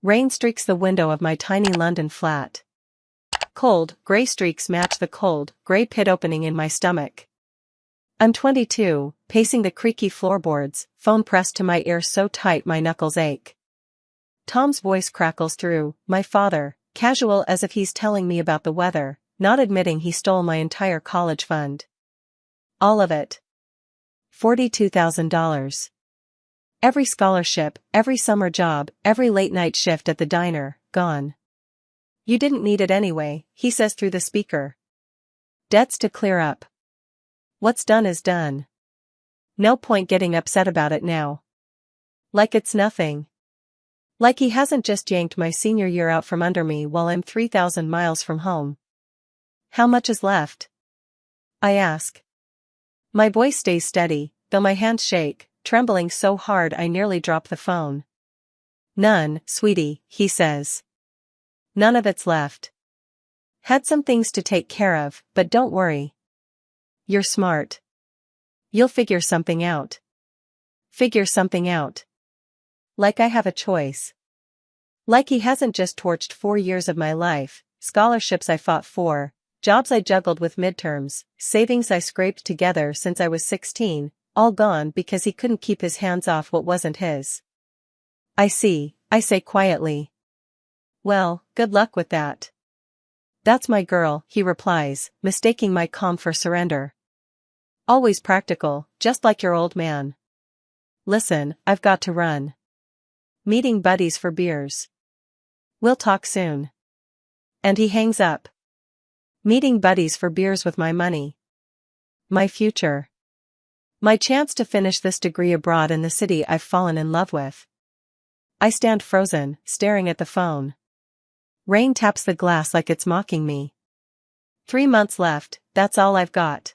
Rain streaks the window of my tiny London flat. Cold, gray streaks match the cold, gray pit opening in my stomach. I'm 22, pacing the creaky floorboards, phone pressed to my ear so tight my knuckles ache. Tom's voice crackles through, my father, casual as if he's telling me about the weather, not admitting he stole my entire college fund. All of it. $42,000. Every scholarship, every summer job, every late-night shift at the diner, gone. You didn't need it anyway, he says through the speaker. Debts to clear up. What's done is done. No point getting upset about it now. Like it's nothing. Like he hasn't just yanked my senior year out from under me while I'm 3,000 miles from home. How much is left? I ask. My voice stays steady, though my hands shake, trembling so hard I nearly drop the phone. None, sweetie, he says. None of it's left. Had some things to take care of, but don't worry. You're smart. You'll figure something out. Figure something out. Like I have a choice. Like he hasn't just torched 4 years of my life, scholarships I fought for, jobs I juggled with midterms, savings I scraped together since I was 16, all gone because he couldn't keep his hands off what wasn't his. I see, I say quietly. Well, good luck with that. That's my girl, he replies, mistaking my calm for surrender. Always practical, just like your old man. Listen, I've got to run. Meeting buddies for beers. We'll talk soon. And he hangs up. Meeting buddies for beers with my money. My future. My chance to finish this degree abroad in the city I've fallen in love with. I stand frozen, staring at the phone. Rain taps the glass like it's mocking me. 3 months left, that's all I've got.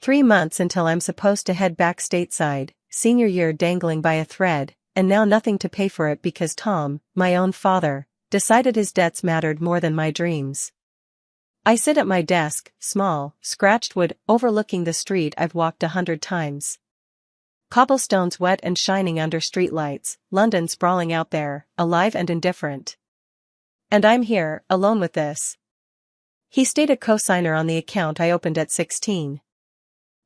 3 months until I'm supposed to head back stateside, senior year dangling by a thread, and now nothing to pay for it because Tom, my own father, decided his debts mattered more than my dreams. I sit at my desk, small, scratched wood, overlooking the street I've walked 100 times. Cobblestones wet and shining under streetlights, London sprawling out there, alive and indifferent. And I'm here, alone with this. He stayed a cosigner on the account I opened at 16.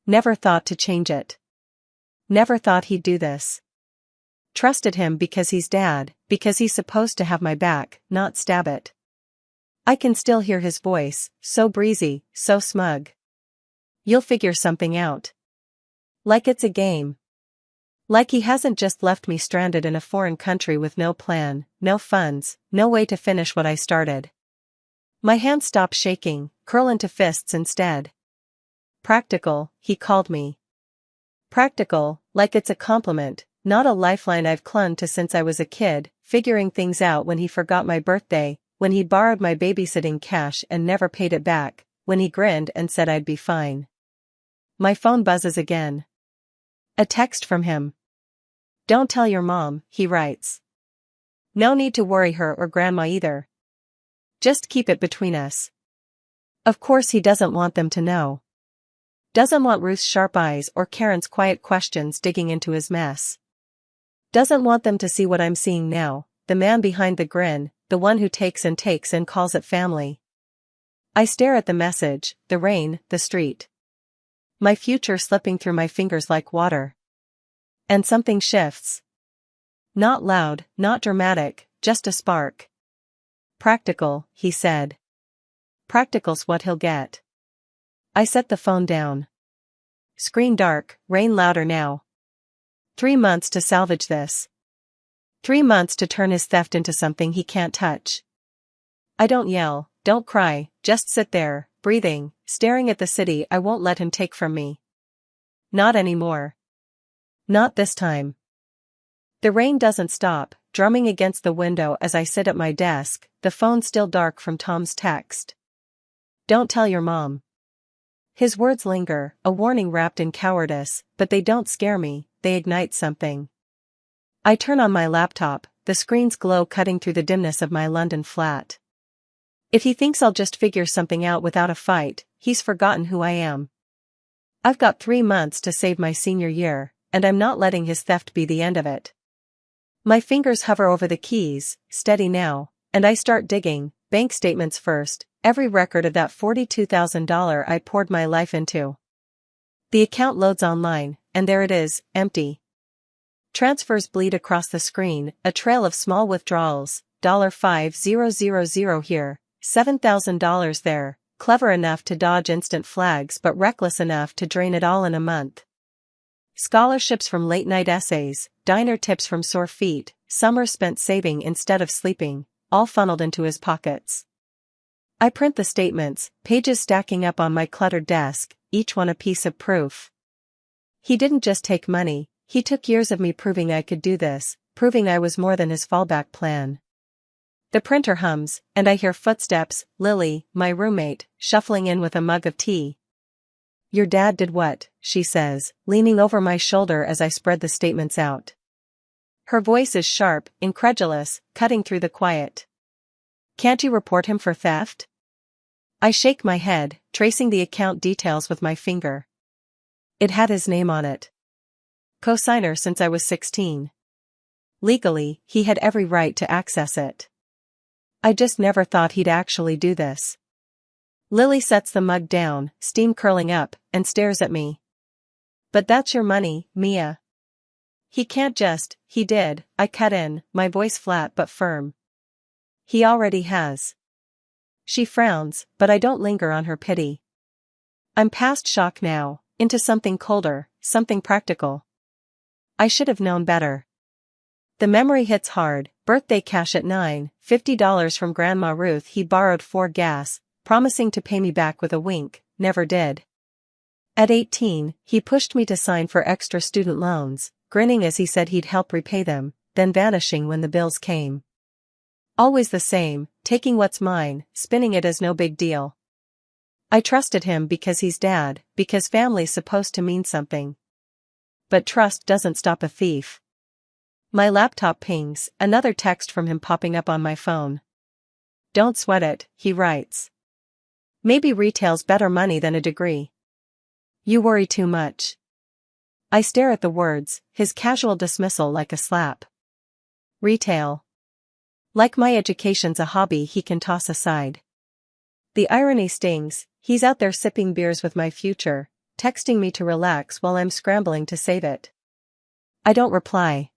Never thought to change it. Never thought he'd do this. Trusted him because he's dad, because he's supposed to have my back, not stab it. I can still hear his voice, so breezy, so smug. You'll figure something out. Like it's a game. Like he hasn't just left me stranded in a foreign country with no plan, no funds, no way to finish what I started. My hands stop shaking, curl into fists instead. Practical, he called me. Practical, like it's a compliment, not a lifeline I've clung to since I was a kid, figuring things out when he forgot my birthday, when he borrowed my babysitting cash and never paid it back, when he grinned and said I'd be fine. My phone buzzes again. A text from him. Don't tell your mom, he writes. No need to worry her or grandma either. Just keep it between us. Of course he doesn't want them to know. Doesn't want Ruth's sharp eyes or Karen's quiet questions digging into his mess. Doesn't want them to see what I'm seeing now, the man behind the grin, the one who takes and calls it family. I stare at the message, the rain, the street. My future slipping through my fingers like water. And something shifts. Not loud, not dramatic, just a spark. Practical, he said. Practical's what he'll get. I set the phone down. Screen dark, rain louder now. 3 months to salvage this. 3 months to turn his theft into something he can't touch. I don't yell, don't cry, just sit there, breathing, staring at the city I won't let him take from me. Not anymore. Not this time. The rain doesn't stop, drumming against the window as I sit at my desk, the phone still dark from Tom's text. Don't tell your mom. His words linger, a warning wrapped in cowardice, but they don't scare me, they ignite something. I turn on my laptop, the screen's glow cutting through the dimness of my London flat. If he thinks I'll just figure something out without a fight, he's forgotten who I am. I've got 3 months to save my senior year, and I'm not letting his theft be the end of it. My fingers hover over the keys, steady now, and I start digging, bank statements first, every record of that $42,000 I poured my life into. The account loads online, and there it is, empty. Transfers bleed across the screen, a trail of small withdrawals, $5,000 here, $7,000 there, clever enough to dodge instant flags but reckless enough to drain it all in a month. Scholarships from late-night essays, diner tips from sore feet, summers spent saving instead of sleeping, all funneled into his pockets. I print the statements, pages stacking up on my cluttered desk, each one a piece of proof. He didn't just take money, he took years of me proving I could do this, proving I was more than his fallback plan. The printer hums, and I hear footsteps, Lily, my roommate, shuffling in with a mug of tea. "Your dad did what?" she says, leaning over my shoulder as I spread the statements out. Her voice is sharp, incredulous, cutting through the quiet. "Can't you report him for theft?" I shake my head, tracing the account details with my finger. It had his name on it. Co-signer since I was 16. Legally, he had every right to access it. I just never thought he'd actually do this. Lily sets the mug down, steam curling up, and stares at me. "But that's your money, Mia." "He can't just," "He did," I cut in, my voice flat but firm. "He already has." She frowns, but I don't linger on her pity. I'm past shock now, into something colder, something practical. I should have known better. The memory hits hard, birthday cash at 9, $50 from Grandma Ruth he borrowed for gas, promising to pay me back with a wink, never did. At 18, he pushed me to sign for extra student loans, grinning as he said he'd help repay them, then vanishing when the bills came. Always the same, taking what's mine, spinning it as no big deal. I trusted him because he's dad, because family's supposed to mean something. But trust doesn't stop a thief. My laptop pings, another text from him popping up on my phone. "Don't sweat it," he writes. "Maybe retail's better money than a degree. You worry too much." I stare at the words, his casual dismissal like a slap. Retail. Like my education's a hobby he can toss aside. The irony stings, he's out there sipping beers with my future, texting me to relax while I'm scrambling to save it. I don't reply.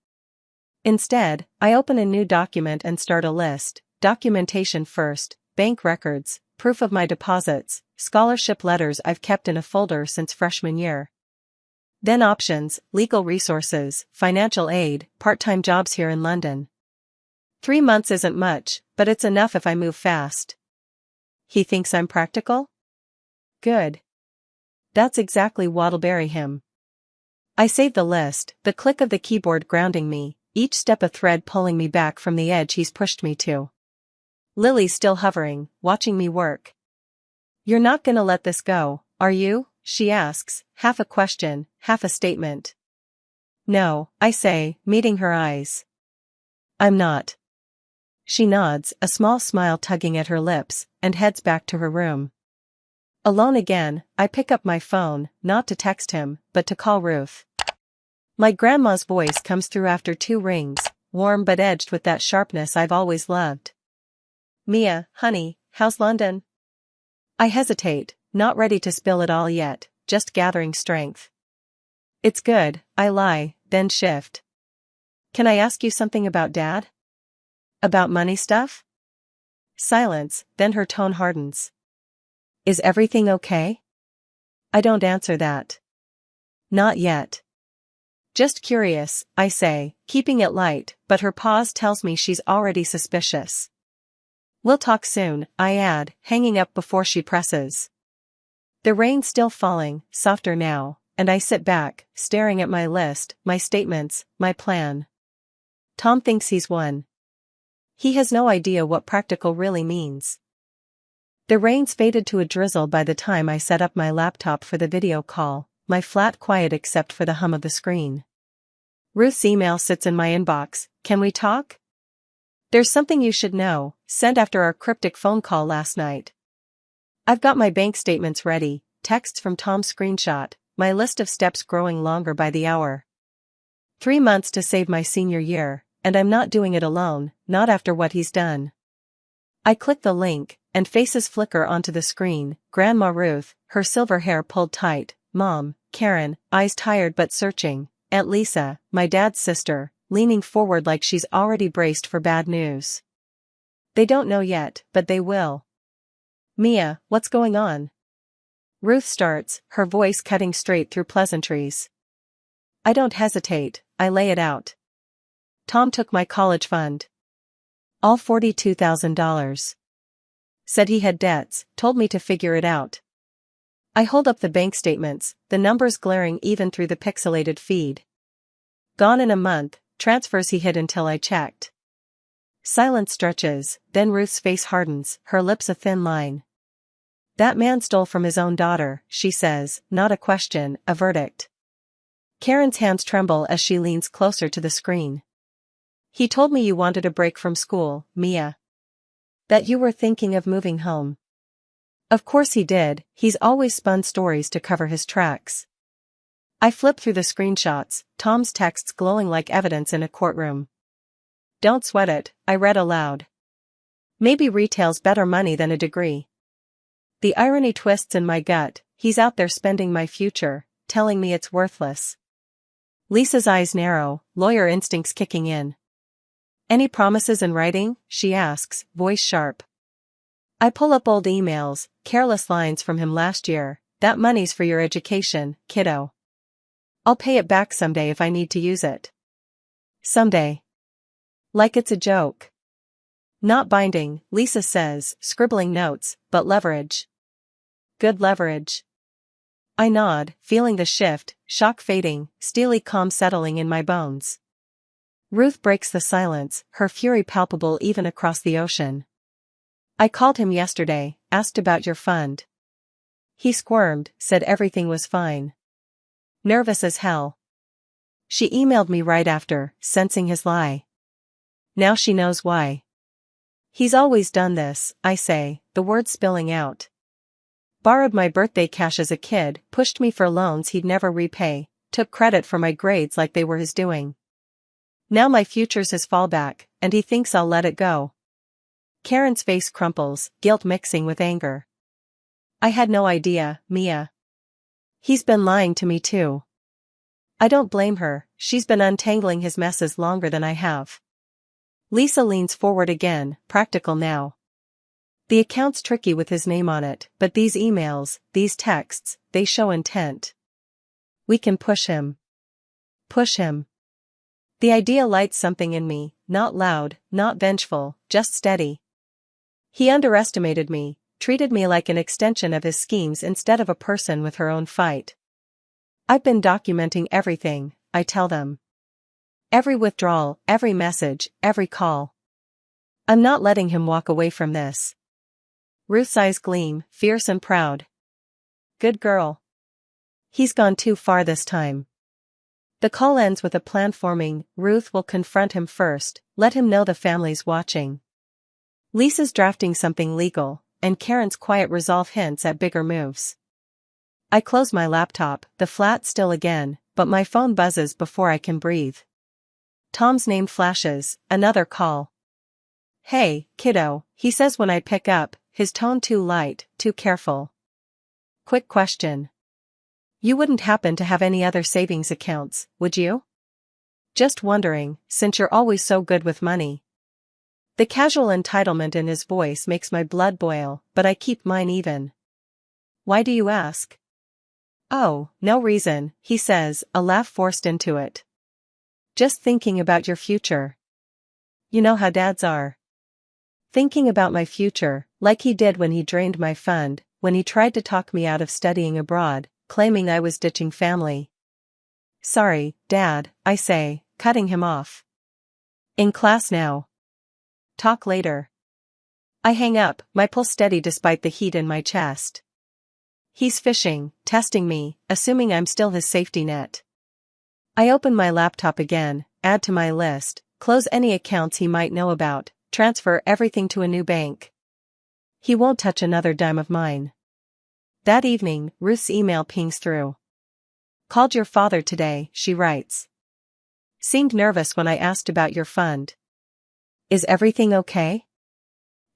Instead, I open a new document and start a list, documentation first, bank records, proof of my deposits, scholarship letters I've kept in a folder since freshman year. Then options, legal resources, financial aid, part-time jobs here in London. 3 months isn't much, but it's enough if I move fast. He thinks I'm practical? Good. That's exactly Waddleberry him. I save the list, the click of the keyboard grounding me, each step a thread pulling me back from the edge he's pushed me to. Lily's still hovering, watching me work. "You're not gonna let this go, are you?" she asks, half a question, half a statement. "No," I say, meeting her eyes. "I'm not." She nods, a small smile tugging at her lips, and heads back to her room. Alone again, I pick up my phone, not to text him, but to call Ruth. My grandma's voice comes through after 2 rings, warm but edged with that sharpness I've always loved. "Mia, honey, how's London?" I hesitate, not ready to spill it all yet, just gathering strength. "It's good," I lie, then shift. "Can I ask you something about Dad?" "About money stuff?" Silence, then her tone hardens. "Is everything okay?" I don't answer that. "Not yet." "Just curious," I say, keeping it light, but her pause tells me she's already suspicious. "We'll talk soon," I add, hanging up before she presses. The rain's still falling, softer now, and I sit back, staring at my list, my statements, my plan. Tom thinks he's won. He has no idea what practical really means. The rain's faded to a drizzle by the time I set up my laptop for the video call, my flat quiet except for the hum of the screen. Ruth's email sits in my inbox. "Can we talk? There's something you should know," sent after our cryptic phone call last night. I've got my bank statements ready, texts from Tom's screenshot, my list of steps growing longer by the hour. 3 months to save my senior year, and I'm not doing it alone, not after what he's done. I click the link, and faces flicker onto the screen. Grandma Ruth, her silver hair pulled tight, Mom, Karen, eyes tired but searching, Aunt Lisa, my dad's sister, leaning forward like she's already braced for bad news. They don't know yet, but they will. Mia, what's going on? Ruth starts, her voice cutting straight through pleasantries. I don't hesitate, I lay it out. Tom took my college fund. All $42,000. Said he had debts, told me to figure it out. I hold up the bank statements, the numbers glaring even through the pixelated feed. Gone in a month, transfers he hid until I checked. Silence stretches, then Ruth's face hardens, her lips a thin line. That man stole from his own daughter, she says, not a question, a verdict. Karen's hands tremble as she leans closer to the screen. He told me you wanted a break from school, Mia. That you were thinking of moving home. Of course he did, he's always spun stories to cover his tracks. I flip through the screenshots, Tom's texts glowing like evidence in a courtroom. Don't sweat it, I read aloud. Maybe retail's better money than a degree. The irony twists in my gut, he's out there spending my future, telling me it's worthless. Lisa's eyes narrow, lawyer instincts kicking in. Any promises in writing? She asks, voice sharp. I pull up old emails, careless lines from him last year. That money's for your education, kiddo. I'll pay it back someday if I need to use it. Someday. Like it's a joke. Not binding, Lisa says, scribbling notes, but leverage. Good leverage. I nod, feeling the shift, shock fading, steely calm settling in my bones. Ruth breaks the silence, her fury palpable even across the ocean. I called him yesterday, asked about your fund. He squirmed, said everything was fine. Nervous as hell. She emailed me right after, sensing his lie. Now she knows why. He's always done this, I say, the words spilling out. Borrowed my birthday cash as a kid, pushed me for loans he'd never repay, took credit for my grades like they were his doing. Now my future's his fallback, and he thinks I'll let it go. Karen's face crumples, guilt mixing with anger. I had no idea, Mia. He's been lying to me too. I don't blame her, she's been untangling his messes longer than I have. Lisa leans forward again, practical now. The account's tricky with his name on it, but these emails, these texts, they show intent. We can push him. Push him. The idea lights something in me, not loud, not vengeful, just steady. He underestimated me, treated me like an extension of his schemes instead of a person with her own fight. I've been documenting everything, I tell them. Every withdrawal, every message, every call. I'm not letting him walk away from this. Ruth's eyes gleam, fierce and proud. Good girl. He's gone too far this time. The call ends with a plan forming. Ruth will confront him first, let him know the family's watching. Lisa's drafting something legal, and Karen's quiet resolve hints at bigger moves. I close my laptop, the flat still again, but my phone buzzes before I can breathe. Tom's name flashes, another call. Hey, kiddo, he says when I pick up, his tone too light, too careful. Quick question. You wouldn't happen to have any other savings accounts, would you? Just wondering, since you're always so good with money. The casual entitlement in his voice makes my blood boil, but I keep mine even. Why do you ask? Oh, no reason, he says, a laugh forced into it. Just thinking about your future. You know how dads are. Thinking about my future, like he did when he drained my fund, when he tried to talk me out of studying abroad, claiming I was ditching family. Sorry, Dad, I say, cutting him off. In class now. Talk later. I hang up, my pulse steady despite the heat in my chest. He's fishing, testing me, assuming I'm still his safety net. I open my laptop again, add to my list, close any accounts he might know about, transfer everything to a new bank. He won't touch another dime of mine. That evening, Ruth's email pings through. Called your father today, she writes. Seemed nervous when I asked about your fund. Is everything okay?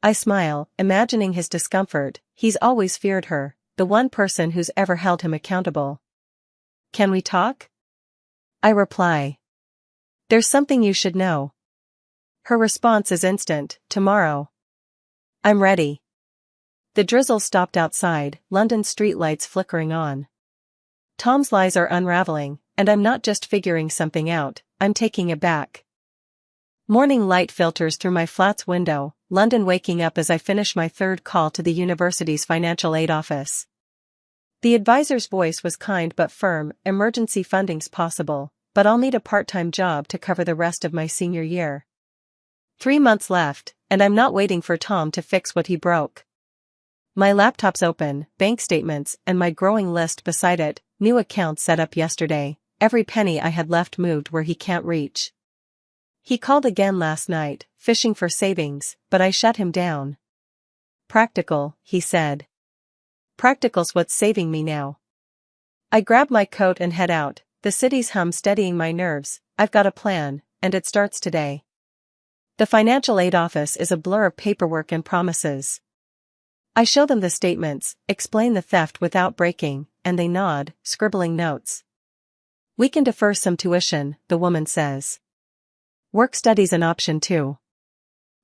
I smile, imagining his discomfort. He's always feared her, the one person who's ever held him accountable. Can we talk? I reply. There's something you should know. Her response is instant, tomorrow. I'm ready. The drizzle stopped outside, London's streetlights flickering on. Tom's lies are unraveling, and I'm not just figuring something out, I'm taking it back. Morning light filters through my flat's window, London waking up as I finish my third call to the university's financial aid office. The advisor's voice was kind but firm. Emergency funding's possible, but I'll need a part-time job to cover the rest of my senior year. 3 months left, and I'm not waiting for Tom to fix what he broke. My laptop's open, bank statements and my growing list beside it, new accounts set up yesterday, every penny I had left moved where he can't reach. He called again last night, fishing for savings, but I shut him down. Practical, he said. Practical's what's saving me now. I grab my coat and head out, the city's hum steadying my nerves. I've got a plan, and it starts today. The financial aid office is a blur of paperwork and promises. I show them the statements, explain the theft without breaking, and they nod, scribbling notes. We can defer some tuition, the woman says. Work study's an option too.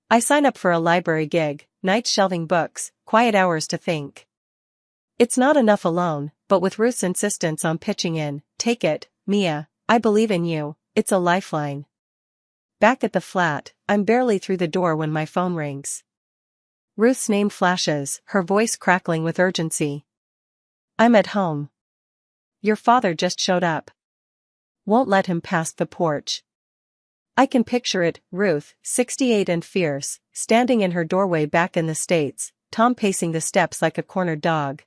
I sign up for a library gig, nights shelving books, quiet hours to think. It's not enough alone, but with Ruth's insistence on pitching in, take it, Mia, I believe in you, it's a lifeline. Back at the flat, I'm barely through the door when my phone rings. Ruth's name flashes, her voice crackling with urgency. I'm at home. Your father just showed up. Won't let him past the porch. I can picture it, Ruth, 68 and fierce, standing in her doorway back in the States, Tom pacing the steps like a cornered dog.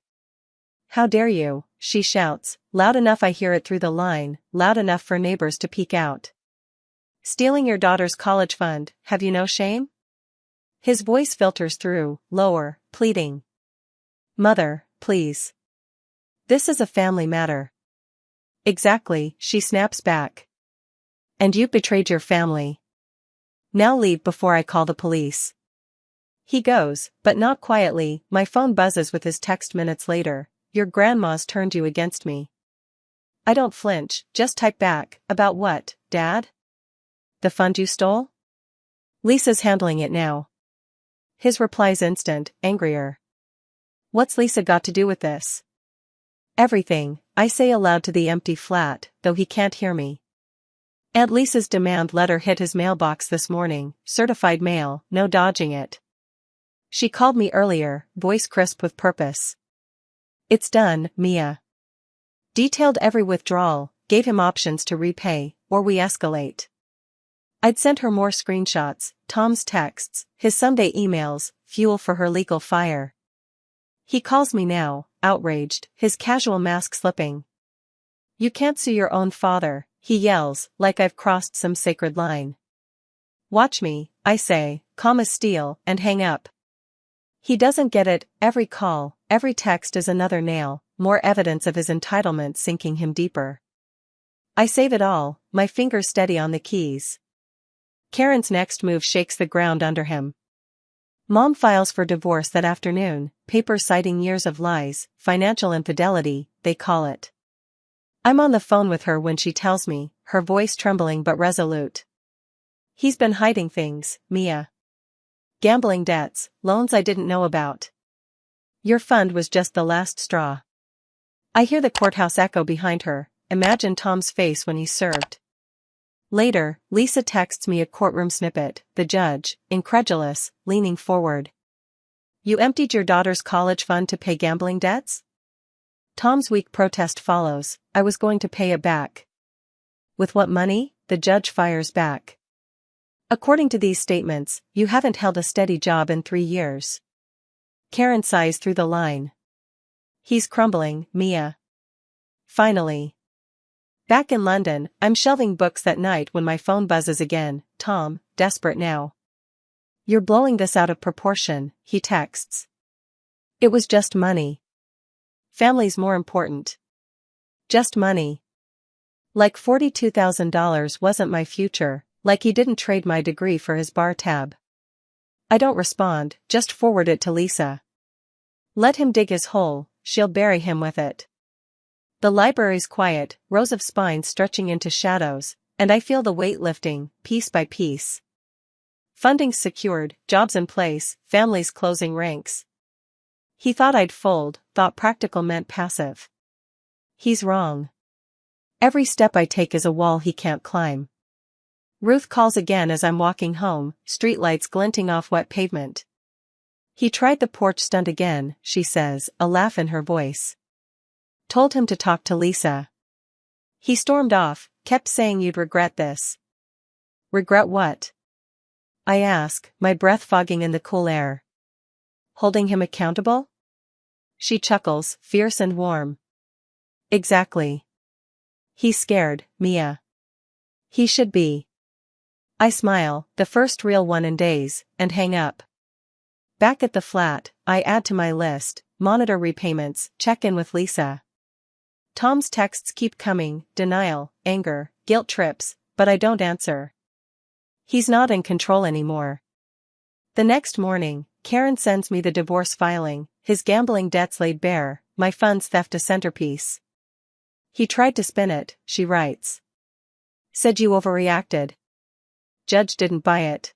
How dare you, she shouts, loud enough I hear it through the line, loud enough for neighbors to peek out. Stealing your daughter's college fund, have you no shame? His voice filters through, lower, pleading. Mother, please. This is a family matter. Exactly, she snaps back. And you've betrayed your family. Now leave before I call the police. He goes, but not quietly. My phone buzzes with his text minutes later. Your grandma's turned you against me. I don't flinch, just type back. About what, Dad? The fund you stole? Lisa's handling it now. His reply's instant, angrier. What's Lisa got to do with this? Everything, I say aloud to the empty flat, though he can't hear me. Aunt Lisa's demand letter hit his mailbox this morning, certified mail, no dodging it. She called me earlier, voice crisp with purpose. It's done, Mia. Detailed every withdrawal, gave him options to repay, or we escalate. I'd sent her more screenshots, Tom's texts, his someday emails, fuel for her legal fire. He calls me now, outraged, his casual mask slipping. You can't sue your own father, he yells, like I've crossed some sacred line. Watch me, I say, calm as steel, and hang up. He doesn't get it. Every call, every text is another nail, more evidence of his entitlement sinking him deeper. I save it all, my fingers steady on the keys. Karen's next move shakes the ground under him. Mom files for divorce that afternoon, papers citing years of lies, financial infidelity, they call it. I'm on the phone with her when she tells me, her voice trembling but resolute. He's been hiding things, Mia. Gambling debts, loans I didn't know about. Your fund was just the last straw. I hear the courthouse echo behind her, imagine Tom's face when he's served. Later, Lisa texts me a courtroom snippet, the judge, incredulous, leaning forward. You emptied your daughter's college fund to pay gambling debts? Tom's weak protest follows, I was going to pay it back. With what money? The judge fires back. According to these statements, you haven't held a steady job in 3 years. Karen sighs through the line. He's crumbling, Mia. Finally. Back in London, I'm shelving books that night when my phone buzzes again. Tom, desperate now. You're blowing this out of proportion, he texts. It was just money. Family's more important. Just money. Like $42,000 wasn't my future, like he didn't trade my degree for his bar tab. I don't respond, just forward it to Lisa. Let him dig his hole, she'll bury him with it. The library's quiet, rows of spines stretching into shadows, and I feel the weight lifting, piece by piece. Funding's secured, jobs in place, families closing ranks. He thought I'd fold, thought practical meant passive. He's wrong. Every step I take is a wall he can't climb. Ruth calls again as I'm walking home, streetlights glinting off wet pavement. He tried the porch stunt again, she says, a laugh in her voice. Told him to talk to Lisa. He stormed off, kept saying you'd regret this. Regret what? I ask, my breath fogging in the cool air. Holding him accountable? She chuckles, fierce and warm. Exactly. He's scared, Mia. He should be. I smile, the first real one in days, and hang up. Back at the flat, I add to my list, monitor repayments, check in with Lisa. Tom's texts keep coming, denial, anger, guilt trips, but I don't answer. He's not in control anymore. The next morning, Karen sends me the divorce filing, his gambling debts laid bare, my funds theft a centerpiece. He tried to spin it, she writes. Said you overreacted. Judge didn't buy it.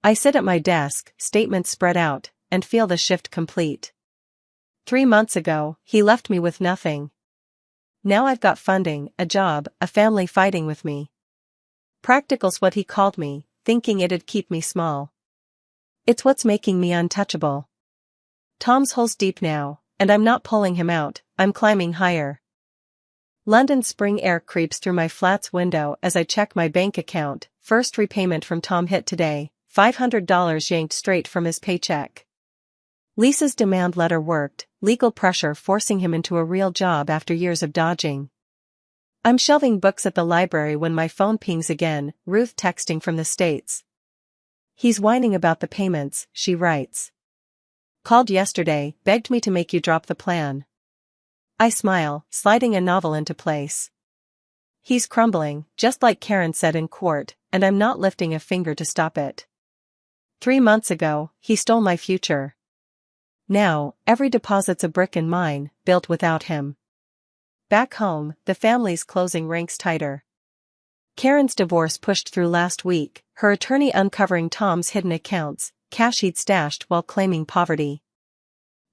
I sit at my desk, statements spread out, and feel the shift complete. 3 months ago, he left me with nothing. Now I've got funding, a job, a family fighting with me. Practical's what he called me, thinking it'd keep me small. It's what's making me untouchable. Tom's hole's deep now, and I'm not pulling him out, I'm climbing higher. London spring air creeps through my flat's window as I check my bank account, first repayment from Tom hit today, $500 yanked straight from his paycheck. Lisa's demand letter worked, legal pressure forcing him into a real job after years of dodging. I'm shelving books at the library when my phone pings again, Ruth texting from the States. He's whining about the payments, she writes. Called yesterday, begged me to make you drop the plan. I smile, sliding a novel into place. He's crumbling, just like Karen said in court, and I'm not lifting a finger to stop it. 3 months ago, he stole my future. Now, every deposit's a brick in mine, built without him. Back home, the family's closing ranks tighter. Karen's divorce pushed through last week, her attorney uncovering Tom's hidden accounts, cash he'd stashed while claiming poverty.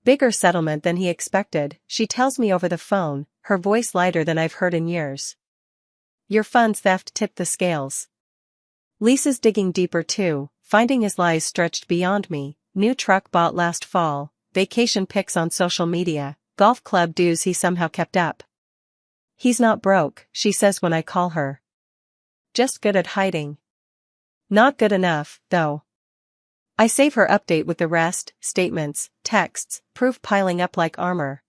Bigger settlement than he expected, she tells me over the phone, her voice lighter than I've heard in years. Your funds theft tipped the scales. Lisa's digging deeper too, finding his lies stretched beyond me, new truck bought last fall, vacation pics on social media, golf club dues he somehow kept up. He's not broke, she says when I call her. Just good at hiding. Not good enough, though. I save her update with the rest, statements, texts, proof piling up like armor.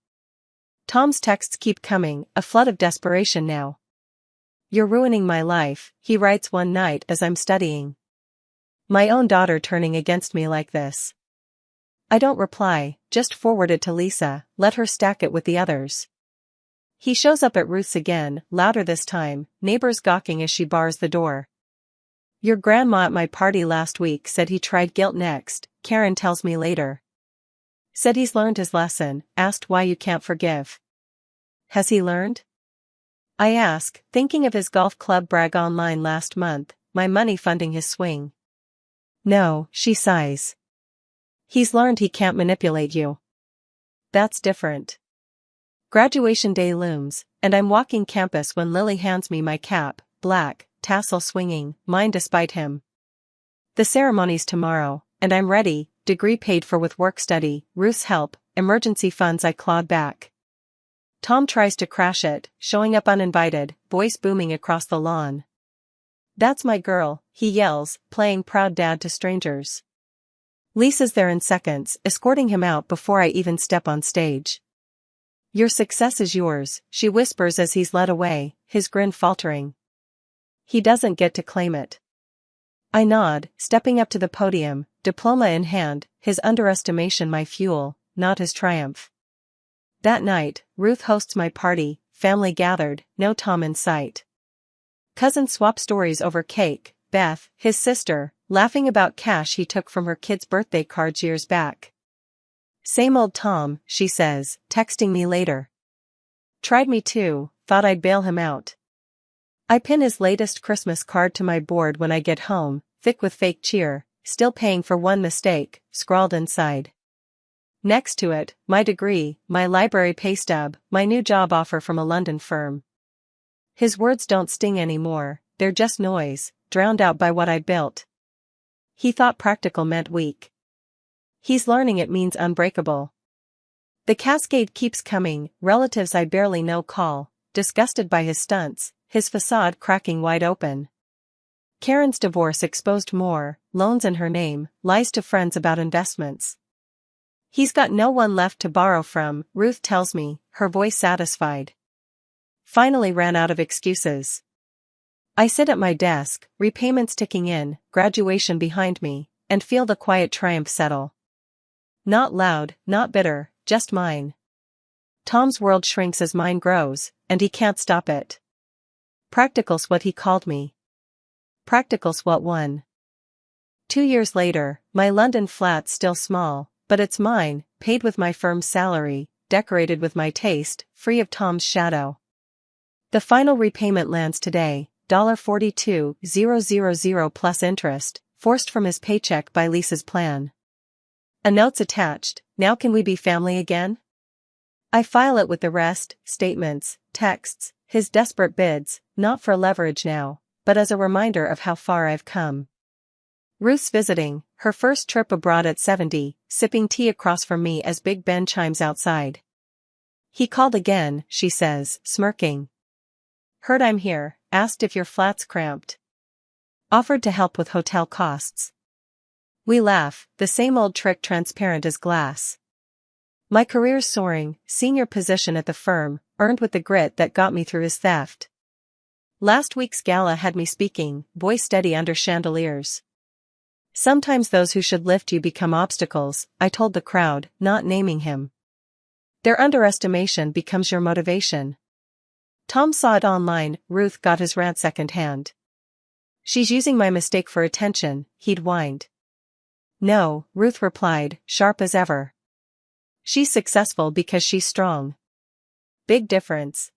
Tom's texts keep coming, a flood of desperation now. You're ruining my life, he writes one night as I'm studying. My own daughter turning against me like this. I don't reply, just forward it to Lisa, let her stack it with the others. He shows up at Ruth's again, louder this time, neighbors gawking as she bars the door. Your grandma at my party last week said he tried guilt next, Karen tells me later. Said he's learned his lesson, asked why you can't forgive. Has he learned? I ask, thinking of his golf club brag online last month, my money funding his swing. No, she sighs. He's learned he can't manipulate you. That's different. Graduation day looms, and I'm walking campus when Lily hands me my cap, black, tassel swinging, mine despite him. The ceremony's tomorrow, and I'm ready, degree paid for with work study, Ruth's help, emergency funds I clawed back. Tom tries to crash it, showing up uninvited, voice booming across the lawn. That's my girl, he yells, playing proud dad to strangers. Lisa's there in seconds, escorting him out before I even step on stage. Your success is yours, she whispers as he's led away, his grin faltering. He doesn't get to claim it. I nod, stepping up to the podium, diploma in hand, his underestimation my fuel, not his triumph. That night, Ruth hosts my party, family gathered, no Tom in sight. Cousins swap stories over cake, Beth, his sister, laughing about cash he took from her kids' birthday cards years back. Same old Tom, she says, texting me later. Tried me too, thought I'd bail him out. I pin his latest Christmas card to my board when I get home, thick with fake cheer, still paying for one mistake, scrawled inside. Next to it, my degree, my library pay stub, my new job offer from a London firm. His words don't sting anymore, they're just noise, drowned out by what I built. He thought practical meant weak. He's learning it means unbreakable. The cascade keeps coming, relatives I barely know call, disgusted by his stunts, his facade cracking wide open. Karen's divorce exposed more, loans in her name, lies to friends about investments. He's got no one left to borrow from, Ruth tells me, her voice satisfied. Finally ran out of excuses. I sit at my desk, repayments ticking in, graduation behind me, and feel the quiet triumph settle. Not loud, not bitter, just mine. Tom's world shrinks as mine grows, and he can't stop it. Practical's what he called me. Practical's what won. 2 years later, my London flat's still small, but it's mine, paid with my firm's salary, decorated with my taste, free of Tom's shadow. The final repayment lands today, $42,000 plus interest, forced from his paycheck by Lisa's plan. A note's attached, now can we be family again? I file it with the rest, statements, texts, his desperate bids, not for leverage now, but as a reminder of how far I've come. Ruth's visiting, her first trip abroad at 70, sipping tea across from me as Big Ben chimes outside. He called again, she says, smirking. Heard I'm here, asked if your flat's cramped. Offered to help with hotel costs. We laugh, the same old trick transparent as glass. My career's soaring, senior position at the firm, earned with the grit that got me through his theft. Last week's gala had me speaking, voice steady under chandeliers. Sometimes those who should lift you become obstacles, I told the crowd, not naming him. Their underestimation becomes your motivation. Tom saw it online, Ruth got his rant secondhand. She's using my mistake for attention, he'd whined. No, Ruth replied, sharp as ever. She's successful because she's strong. Big difference.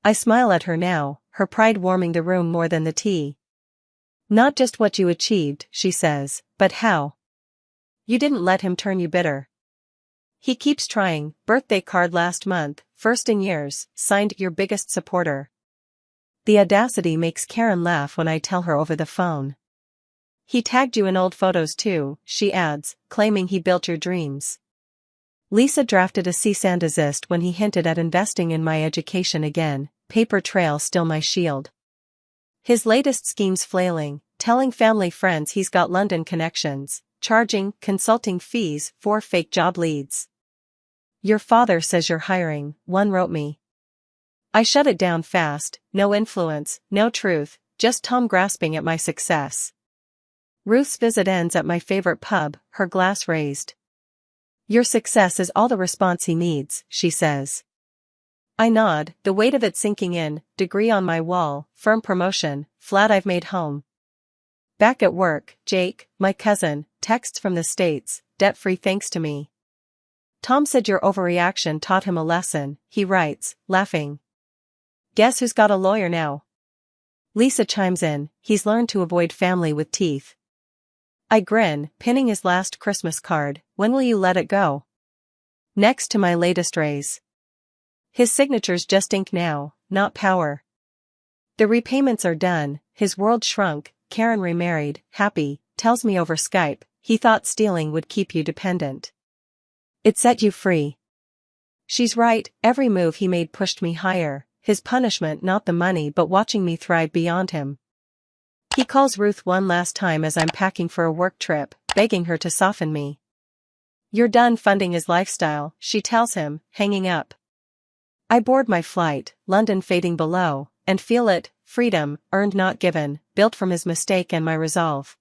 I smile at her now, her pride warming the room more than the tea. Not just what you achieved, she says, but how. You didn't let him turn you bitter. He keeps trying, birthday card last month, first in years, signed your biggest supporter. The audacity makes Karen laugh when I tell her over the phone. He tagged you in old photos too, she adds, claiming he built your dreams. Lisa drafted a cease and desist when he hinted at investing in my education again, paper trail still my shield. His latest scheme's flailing, telling family friends he's got London connections, charging consulting fees for fake job leads. Your father says you're hiring, one wrote me. I shut it down fast, no influence, no truth, just Tom grasping at my success. Ruth's visit ends at my favorite pub, her glass raised. Your success is all the response he needs, she says. I nod, the weight of it sinking in, degree on my wall, firm promotion, flat I've made home. Back at work, Jake, my cousin, texts from the States, debt-free thanks to me. Tom said your overreaction taught him a lesson, he writes, laughing. Guess who's got a lawyer now? Lisa chimes in, he's learned to avoid family with teeth. I grin, pinning his last Christmas card, when will you let it go? Next to my latest raise. His signature's just ink now, not power. The repayments are done, his world shrunk, Karen remarried, happy, tells me over Skype, he thought stealing would keep you dependent. It set you free. She's right, every move he made pushed me higher, his punishment not the money but watching me thrive beyond him. He calls Ruth one last time as I'm packing for a work trip, begging her to soften me. You're done funding his lifestyle, she tells him, hanging up. I board my flight, London fading below, and feel it, freedom, earned not given, built from his mistake and my resolve.